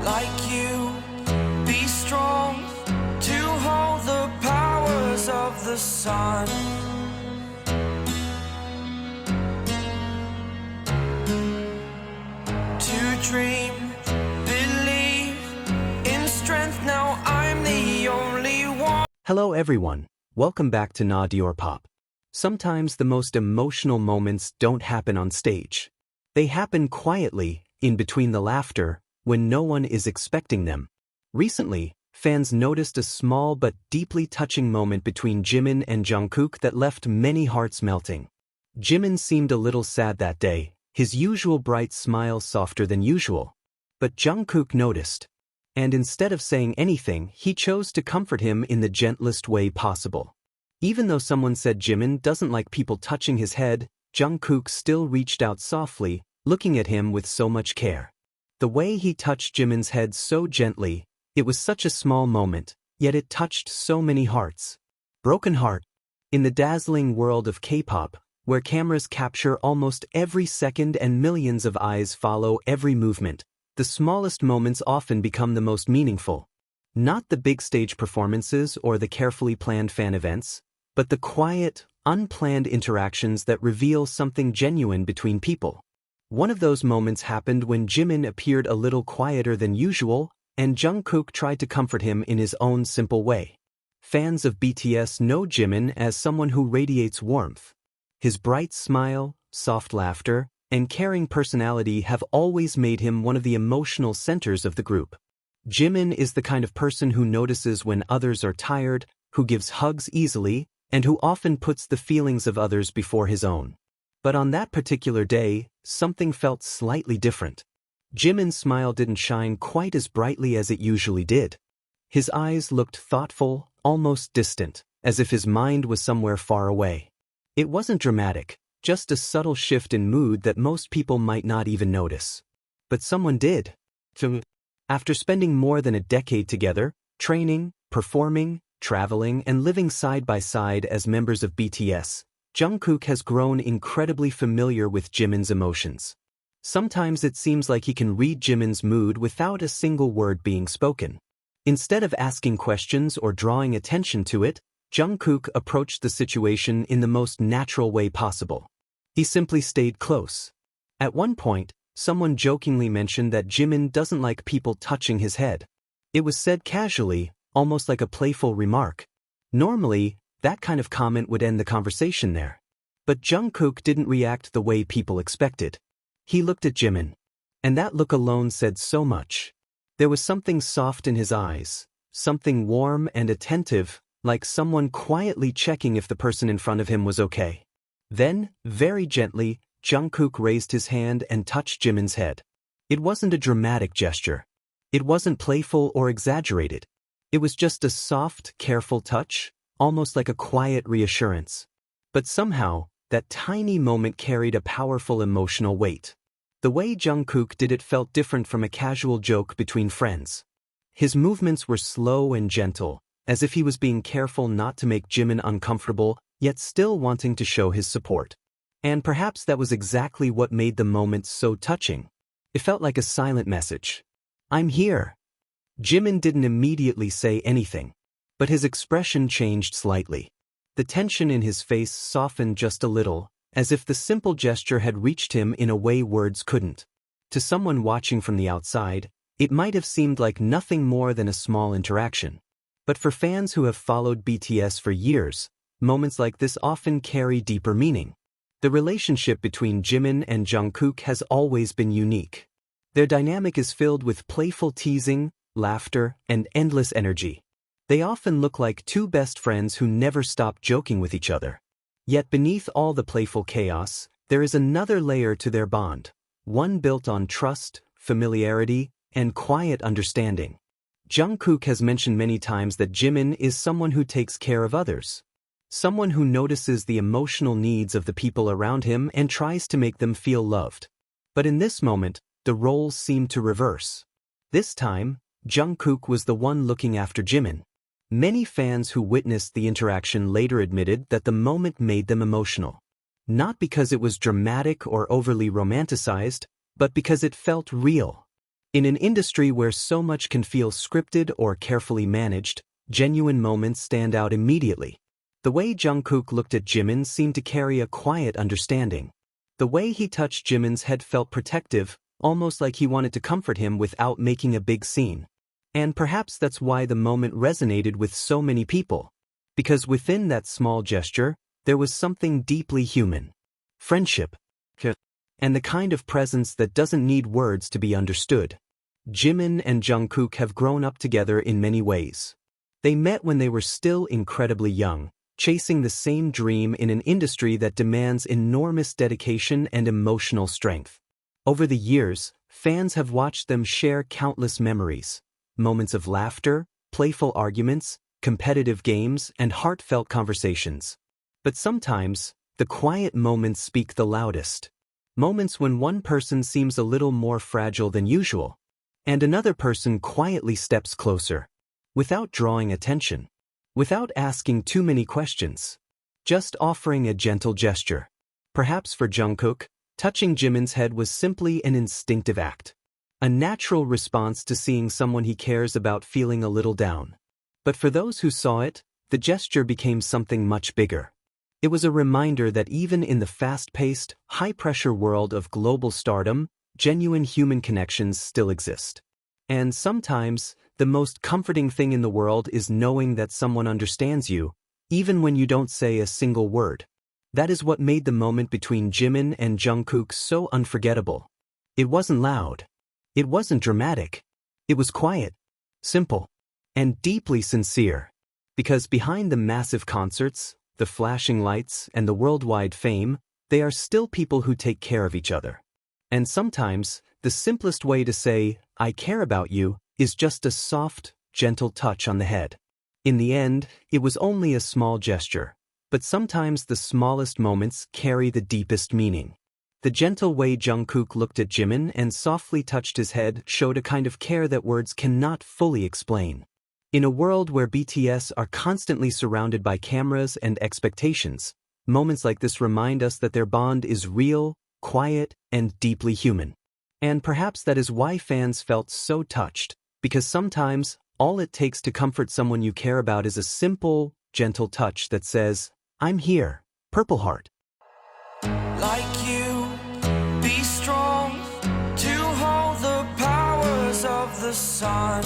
like you. Be strong to hold the powers of the sun. To dream, believe in strength. Now I'm the only one. Hello everyone, welcome back to Na Dior Pop. Sometimes the most emotional moments don't happen on stage. They happen quietly, in between the laughter, when no one is expecting them. Recently, fans noticed a small but deeply touching moment between Jimin and Jungkook that left many hearts melting. Jimin seemed a little sad that day, his usual bright smile softer than usual. But Jungkook noticed. And instead of saying anything, he chose to comfort him in the gentlest way possible. Even though someone said Jimin doesn't like people touching his head, Jungkook still reached out softly, looking at him with so much care. The way he touched Jimin's head so gently, it was such a small moment, yet it touched so many hearts. Broken heart. In the dazzling world of K-pop, where cameras capture almost every second and millions of eyes follow every movement, the smallest moments often become the most meaningful. Not the big stage performances or the carefully planned fan events, but the quiet, unplanned interactions that reveal something genuine between people. One of those moments happened when Jimin appeared a little quieter than usual, and Jungkook tried to comfort him in his own simple way. Fans of BTS know Jimin as someone who radiates warmth. His bright smile, soft laughter, and caring personality have always made him one of the emotional centers of the group. Jimin is the kind of person who notices when others are tired, who gives hugs easily, and who often puts the feelings of others before his own. But on that particular day, something felt slightly different. Jimin's smile didn't shine quite as brightly as it usually did. His eyes looked thoughtful, almost distant, as if his mind was somewhere far away. It wasn't dramatic, just a subtle shift in mood that most people might not even notice. But someone did. After spending more than a decade together, training, performing, traveling, and living side by side as members of BTS, Jungkook has grown incredibly familiar with Jimin's emotions. Sometimes it seems like he can read Jimin's mood without a single word being spoken. Instead of asking questions or drawing attention to it, Jungkook approached the situation in the most natural way possible. He simply stayed close. At one point, someone jokingly mentioned that Jimin doesn't like people touching his head. It was said casually, almost like a playful remark. Normally, that kind of comment would end the conversation there. But Jungkook didn't react the way people expected. He looked at Jimin. And that look alone said so much. There was something soft in his eyes, something warm and attentive, like someone quietly checking if the person in front of him was okay. Then, very gently, Jungkook raised his hand and touched Jimin's head. It wasn't a dramatic gesture. It wasn't playful or exaggerated. It was just a soft, careful touch, almost like a quiet reassurance. But somehow, that tiny moment carried a powerful emotional weight. The way Jungkook did it felt different from a casual joke between friends. His movements were slow and gentle, as if he was being careful not to make Jimin uncomfortable, yet still wanting to show his support. And perhaps that was exactly what made the moment so touching. It felt like a silent message. I'm here. Jimin didn't immediately say anything, but his expression changed slightly. The tension in his face softened just a little, as if the simple gesture had reached him in a way words couldn't. To someone watching from the outside, it might have seemed like nothing more than a small interaction. But for fans who have followed BTS for years, moments like this often carry deeper meaning. The relationship between Jimin and Jungkook has always been unique. Their dynamic is filled with playful teasing, laughter, and endless energy. They often look like two best friends who never stop joking with each other. Yet beneath all the playful chaos, there is another layer to their bond, one built on trust, familiarity, and quiet understanding. Jungkook has mentioned many times that Jimin is someone who takes care of others. Someone who notices the emotional needs of the people around him and tries to make them feel loved. But in this moment, the roles seem to reverse. This time, Jungkook was the one looking after Jimin. Many fans who witnessed the interaction later admitted that the moment made them emotional. Not because it was dramatic or overly romanticized, but because it felt real. In an industry where so much can feel scripted or carefully managed, genuine moments stand out immediately. The way Jungkook looked at Jimin seemed to carry a quiet understanding. The way he touched Jimin's head felt protective, almost like he wanted to comfort him without making a big scene. And perhaps that's why the moment resonated with so many people. Because within that small gesture, there was something deeply human. Friendship. And the kind of presence that doesn't need words to be understood. Jimin and Jungkook have grown up together in many ways. They met when they were still incredibly young, chasing the same dream in an industry that demands enormous dedication and emotional strength. Over the years, fans have watched them share countless memories, moments of laughter, playful arguments, competitive games, and heartfelt conversations. But sometimes, the quiet moments speak the loudest. Moments when one person seems a little more fragile than usual, and another person quietly steps closer, without drawing attention, without asking too many questions, just offering a gentle gesture. Perhaps for Jungkook, touching Jimin's head was simply an instinctive act, a natural response to seeing someone he cares about feeling a little down. But for those who saw it, the gesture became something much bigger. It was a reminder that even in the fast-paced, high-pressure world of global stardom, genuine human connections still exist. And sometimes, the most comforting thing in the world is knowing that someone understands you, even when you don't say a single word. That is what made the moment between Jimin and Jungkook so unforgettable. It wasn't loud. It wasn't dramatic. It was quiet, simple, and deeply sincere. Because behind the massive concerts, the flashing lights, and the worldwide fame, they are still people who take care of each other. And sometimes, the simplest way to say, "I care about you," is just a soft, gentle touch on the head. In the end, it was only a small gesture, but sometimes the smallest moments carry the deepest meaning. The gentle way Jungkook looked at Jimin and softly touched his head showed a kind of care that words cannot fully explain. In a world where BTS are constantly surrounded by cameras and expectations, moments like this remind us that their bond is real, quiet, and deeply human. And perhaps that is why fans felt so touched, because sometimes, all it takes to comfort someone you care about is a simple, gentle touch that says, "I'm here, Purple Heart." Like you, be strong to hold the powers of the sun.